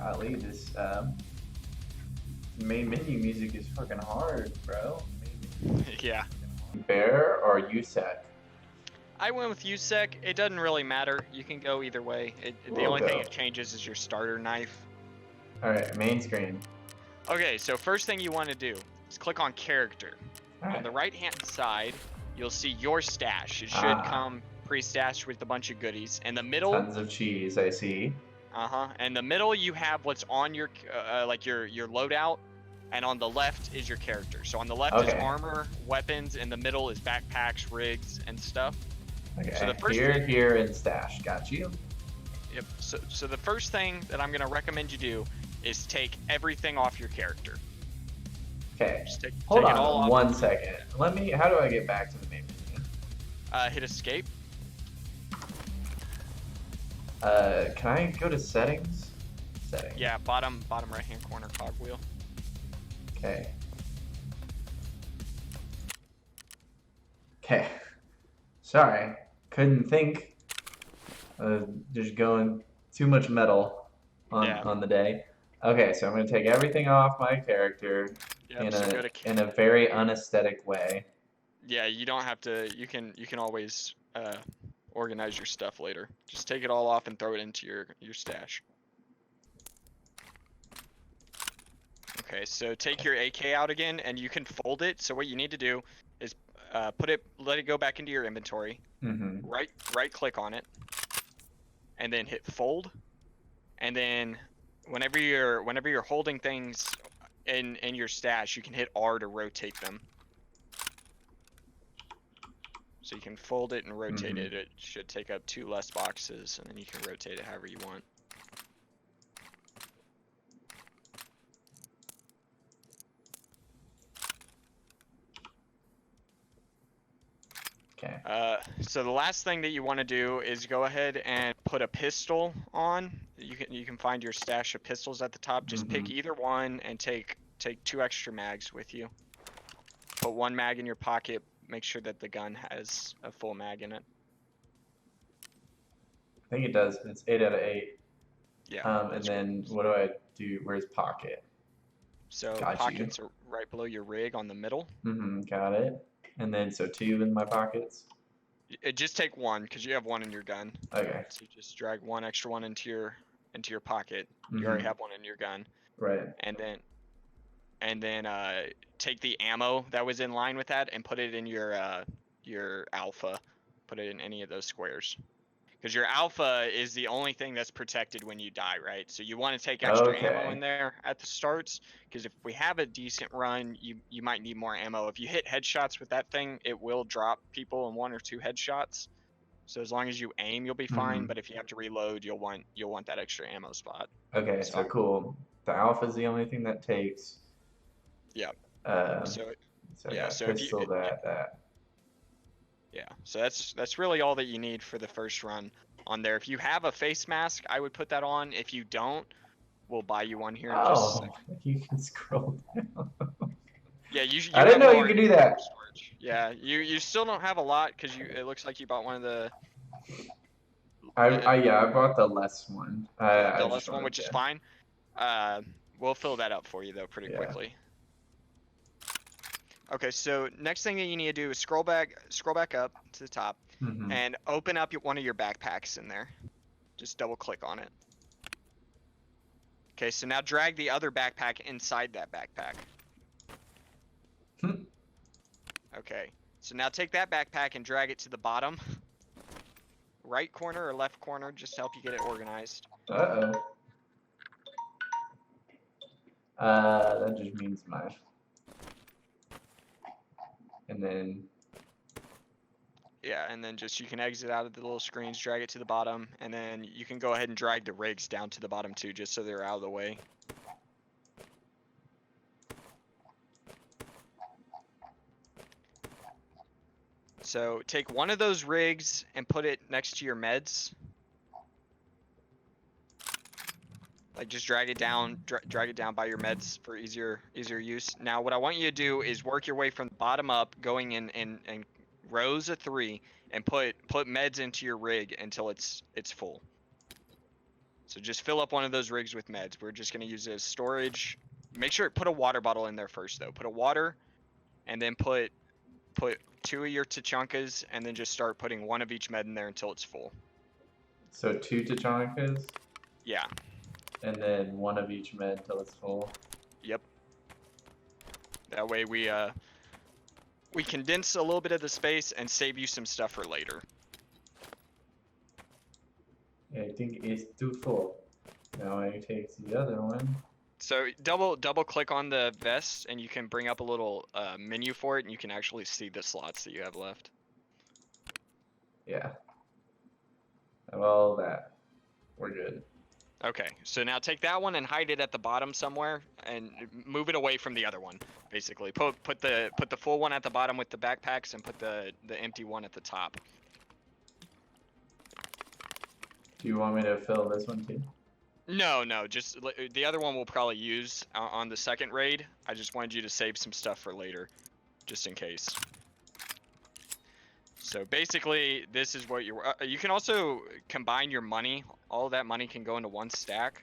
Golly, this main menu music is fucking hard, bro. Yeah. Bear or USEC? I went with USEC. It doesn't really matter. You can go either way. The only thing it changes is your starter knife. Alright, main screen. Okay, so first thing you want to do is click on character. All right. On the right hand side, you'll see your stash. It should come pre-stashed with a bunch of goodies. In the middle, Tons of cheese, I see. In the middle you have what's on your like your loadout, and on the left is your character. So on the left is armor, weapons, in the middle is backpacks, rigs, and stuff. Okay. So the first here, and stash. Got you. Yep. So the first thing that I'm gonna recommend you do is take everything off your character. Okay. Hold on 1 second. How do I get back to the main menu? Hit escape. Can I go to settings? Settings. Yeah, bottom right hand corner cogwheel. Okay. Okay. Sorry, couldn't think. Just going too much metal on the day. Okay, so I'm gonna take everything off my character in a very unaesthetic way. Yeah, you don't have to. You can always organize your stuff later. Just take it all off and throw it into your stash. Okay, so take your AK out again, and you can fold it. So what you need to do is let it go back into your inventory. Mm-hmm. Right click on it, and then hit fold. And then whenever you're holding things in your stash, you can hit R to rotate them. So you can fold it and rotate it. It should take up 2 less boxes, and then you can rotate it however you want. Okay. So the last thing that you want to do is go ahead and put a pistol on. You can find your stash of pistols at the top. Just pick either one and take 2 extra mags with you. Put 1 mag in your pocket. Make sure that the gun has a full mag in it. I think it does. It's 8 out of 8. Yeah. And then what do I do? Where's pocket? So pockets are right below your rig on the middle. Got it. And then so 2 in my pockets. Just take 1 because you have 1 in your gun. Okay. So just drag 1 extra one into your pocket. You already have 1 in your gun. Right. And then take the ammo that was in line with that and put it in your alpha. Put it in any of those squares. Because your alpha is the only thing that's protected when you die, right? So you want to take extra ammo in there at the starts, because if we have a decent run, you might need more ammo. If you hit headshots with that thing, it will drop people in 1 or 2 headshots. So as long as you aim, you'll be fine. But if you have to reload, you'll want that extra ammo spot. Okay, so cool. The alpha is the only thing that takes. Yeah. So pistol that. Yeah, so that's really all that you need for the first run on there. If you have a face mask, I would put that on. If you don't, we'll buy you one here in just a second. You can scroll down. Yeah, I didn't know you could do that. Storage. Yeah, you still don't have a lot because it looks like you bought one of the. I bought the less one. The less one, which is fine. We'll fill that up for you though pretty quickly. Okay, so next thing that you need to do is scroll back up to the top and open up one of your backpacks in there. Just double click on it. Okay, so now drag the other backpack inside that backpack. Okay, so now take that backpack and drag it to the bottom right corner or left corner, just to help you get it organized. That just means my. And then. Yeah, and then you can exit out of the little screens, drag it to the bottom, and then you can go ahead and drag the rigs down to the bottom too, just so they're out of the way. So take one of those rigs and put it next to your meds. Like just drag it down by your meds for easier use. Now what I want you to do is work your way from the bottom up, going in rows of 3, and put meds into your rig until it's full. So just fill up one of those rigs with meds. We're just gonna use it as storage. Make sure put a water bottle in there first though. Put a water, and then put 2 of your tachankas, and then just start putting 1 of each med in there until it's full. So 2 tachankas? Yeah. And then 1 of each med till it's full. Yep. That way we condense a little bit of the space and save you some stuff for later. I think it's too full. Now I take the other one. So double click on the vest and you can bring up a little menu for it, and you can actually see the slots that you have left. Yeah. Well, that. We're good. Okay, so now take that one and hide it at the bottom somewhere, and move it away from the other one. Basically, put the full one at the bottom with the backpacks, and put the empty one at the top. Do you want me to fill this one too? No, just the other one we'll probably use on the second raid. I just wanted you to save some stuff for later, just in case. So basically, this is what you can also combine your money. All of that money can go into one stack.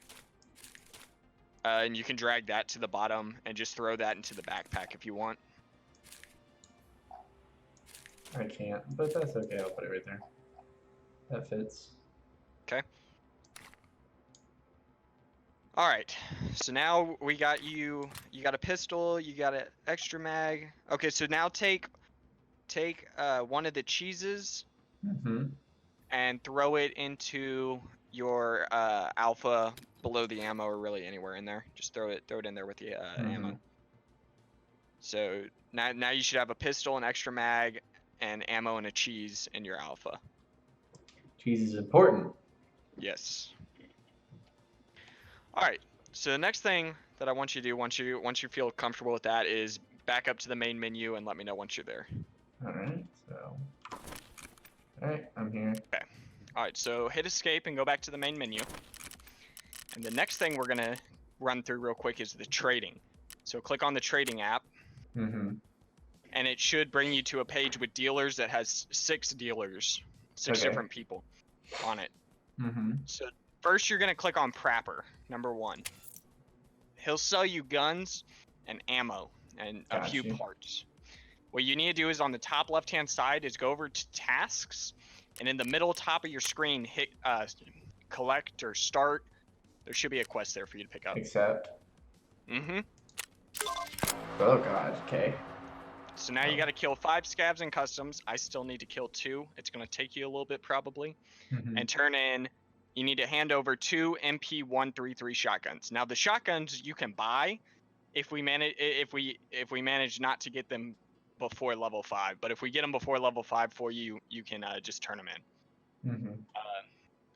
And you can drag that to the bottom and just throw that into the backpack if you want. I can't, but that's okay. I'll put it right there. That fits. Okay. All right. So now we got you got a pistol, you got an extra mag. Okay, so now take one of the cheeses and throw it into your alpha below the ammo, or really anywhere in there. Just throw it in there with the ammo. So now you should have a pistol, an extra mag, and ammo and a cheese in your alpha. Cheese is important. Yes. All right. So the next thing that I want you to do once you feel comfortable with that is back up to the main menu and let me know once you're there. All right. So. All right, I'm here. Okay. All right. So hit escape and go back to the main menu. And the next thing we're gonna run through real quick is the trading. So click on the trading app. And it should bring you to a page with dealers that has 6 dealers, 6 different people on it. So first you're gonna click on Prapper, number 1. He'll sell you guns and ammo and a few parts. What you need to do is on the top left hand side is go over to tasks, and in the middle top of your screen hit collect or start. There should be a quest there for you to pick up. Accept. Oh god, okay. So now you got to kill 5 scavs and customs. I still need to kill 2. It's going to take you a little bit probably. And turn in, you need to hand over 2 MP133 shotguns. Now the shotguns you can buy if we manage not to get them before level 5. But if we get them before level 5 for you, you can just turn them in.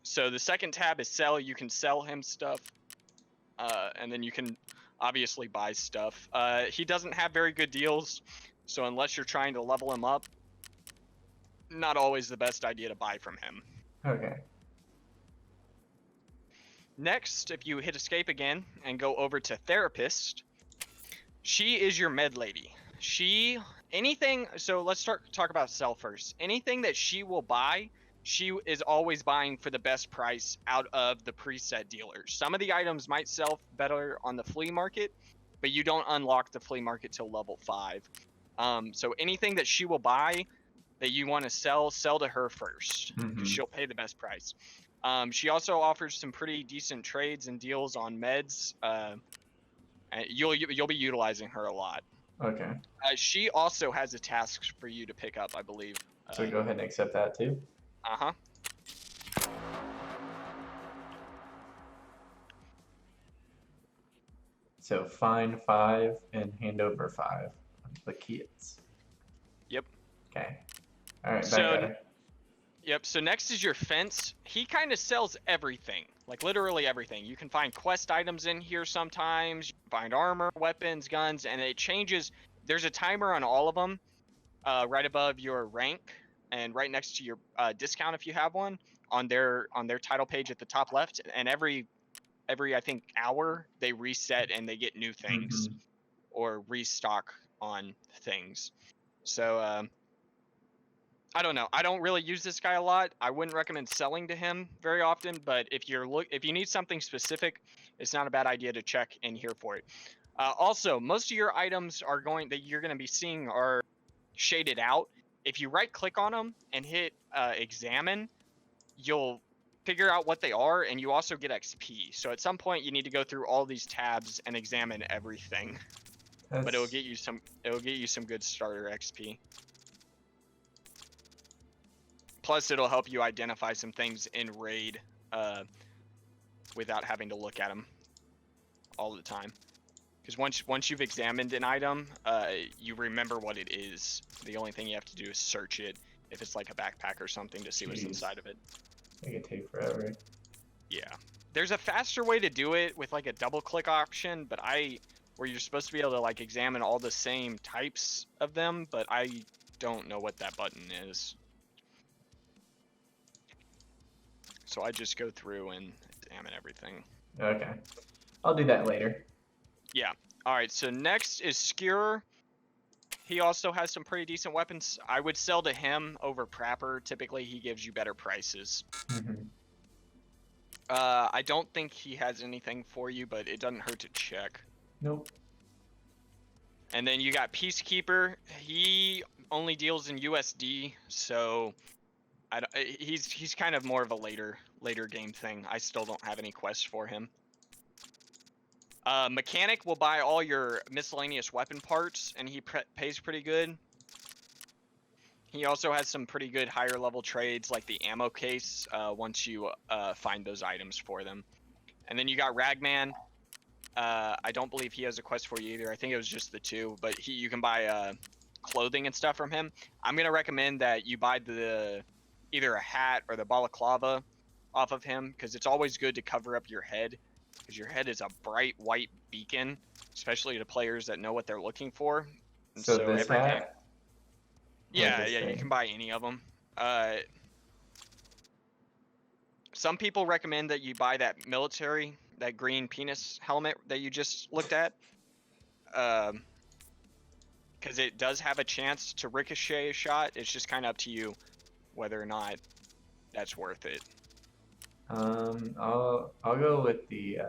So the second tab is sell. You can sell him stuff. And then you can obviously buy stuff. He doesn't have very good deals. So unless you're trying to level him up, not always the best idea to buy from him. Okay. Next, if you hit escape again and go over to therapist, she is your med lady. So let's talk about sell first. Anything that she will buy, she is always buying for the best price out of the preset dealers. Some of the items might sell better on the flea market, but you don't unlock the flea market till level 5. So anything that she will buy that you want to sell to her first, because she'll pay the best price. She also offers some pretty decent trades and deals on meds. You'll be utilizing her a lot. Okay. She also has a task for you to pick up, I believe. So go ahead and accept that too. So find 5 and hand over 5 of the kits. Yep. Okay. All right. So yep. So next is your fence. He kind of sells everything, like literally everything. You can find quest items in here sometimes. You can find armor, weapons, guns, and it changes. There's a timer on all of them, right above your rank and right next to your discount if you have one on their title page at the top left. And every I think hour they reset and they get new things or restock on things. So I don't know. I don't really use this guy a lot. I wouldn't recommend selling to him very often, but if you need something specific, it's not a bad idea to check in here for it. Also, most of your items that you're going to be seeing are shaded out. If you right click on them and hit examine, you'll figure out what they are, and you also get XP. So at some point you need to go through all these tabs and examine everything. But it'll get you some good starter XP. Plus, it'll help you identify some things in raid without having to look at them all the time. Because once you've examined an item, you remember what it is. The only thing you have to do is search it if it's like a backpack or something to see what's inside of it. It could take forever. Yeah. There's a faster way to do it with like a double click option, but where you're supposed to be able to like examine all the same types of them, but I don't know what that button is. So I just go through and examine everything. Okay. I'll do that later. Yeah. All right, so next is Skewer. He also has some pretty decent weapons. I would sell to him over Prapper. Typically, he gives you better prices. Mm-hmm. I don't think he has anything for you, but it doesn't hurt to check. Nope. And then you got Peacekeeper. He only deals in USD, so he's kind of more of a later game thing. I still don't have any quests for him. Mechanic will buy all your miscellaneous weapon parts, and he pays pretty good. He also has some pretty good higher level trades, like the ammo case, once you find those items for them. And then you got Ragman. I don't believe he has a quest for you either. I think it was just the two, but you can buy clothing and stuff from him. I'm gonna recommend that you buy either a hat or the balaclava off of him, because it's always good to cover up your head, because your head is a bright white beacon, especially to players that know what they're looking for. And so this every hat? game, yeah, you can buy any of them. Some people recommend that you buy that green penis helmet that you just looked at, because it does have a chance to ricochet a shot. It's just kind of up to you whether or not that's worth it. I'll go with the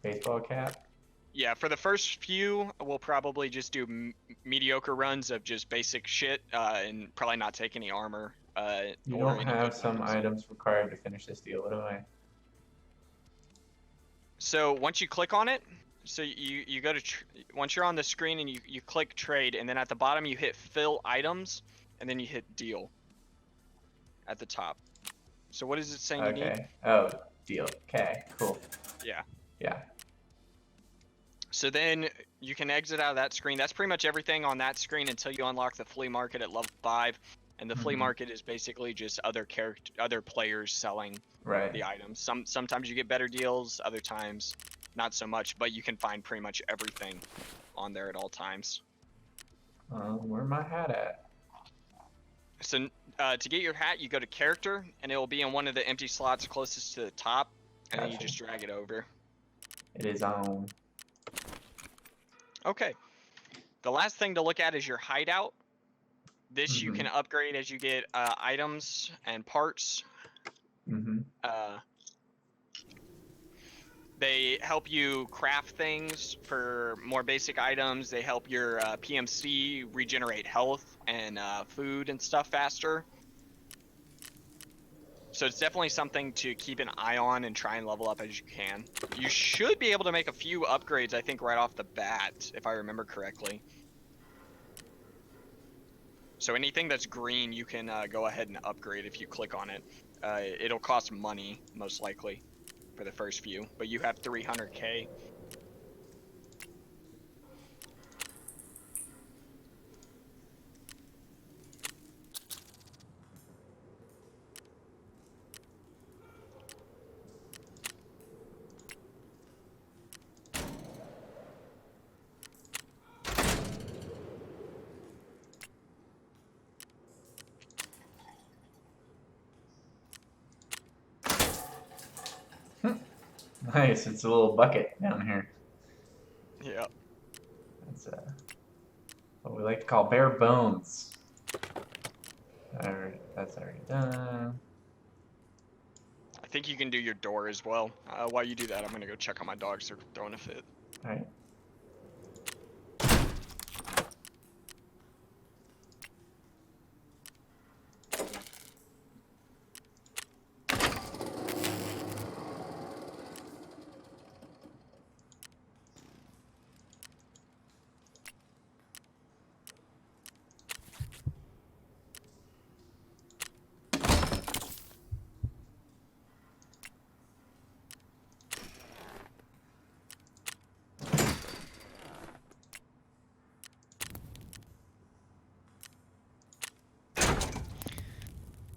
baseball cap. Yeah, for the first few, we'll probably just do mediocre runs of just basic shit, and probably not take any armor. You don't have some items required to finish this deal. What do I? So once you click on it, so you go to once you're on the screen and you click trade, and then at the bottom you hit fill items, and then you hit deal at the top. So what is it saying you need? Oh, deal. Okay, cool. Yeah. Yeah. So then you can exit out of that screen. That's pretty much everything on that screen until you unlock the flea market at level 5. And the flea market is basically just other players selling the items. Sometimes you get better deals, other times not so much, but you can find pretty much everything on there at all times. Where's my hat at? So to get your hat, you go to character, and it will be in one of the empty slots closest to the top, and then you just drag it over. It is on. Okay. The last thing to look at is your hideout. This you can upgrade as you get items and parts. They help you craft things for more basic items. They help your PMC regenerate health and food and stuff faster. So it's definitely something to keep an eye on and try and level up as you can. You should be able to make a few upgrades, I think, right off the bat, if I remember correctly. So anything that's green, you can go ahead and upgrade if you click on it. It'll cost money, most likely, for the first few, but you have 300k. Nice, it's a little bucket down here. Yeah. That's what we like to call bare bones. Alright, that's already done. I think you can do your door as well. While you do that, I'm gonna go check on my dogs. They're throwing a fit. Alright.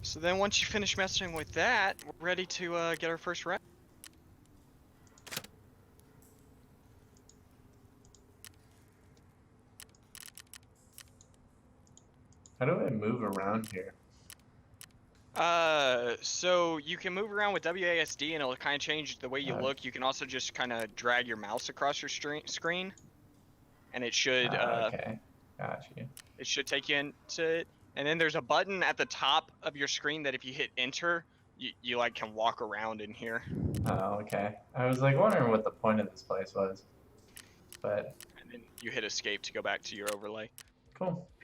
So then once you finish messing with that, we're ready to get our first round. How do I move around here? So you can move around with WASD and it'll kind of change the way you look. You can also just kind of drag your mouse across your screen, and it should okay. Got you. it should take you into it. And then there's a button at the top of your screen that if you hit enter, you like can walk around in here. Oh, okay. I was like wondering what the point of this place was, but And then you hit escape to go back to your overlay. cool.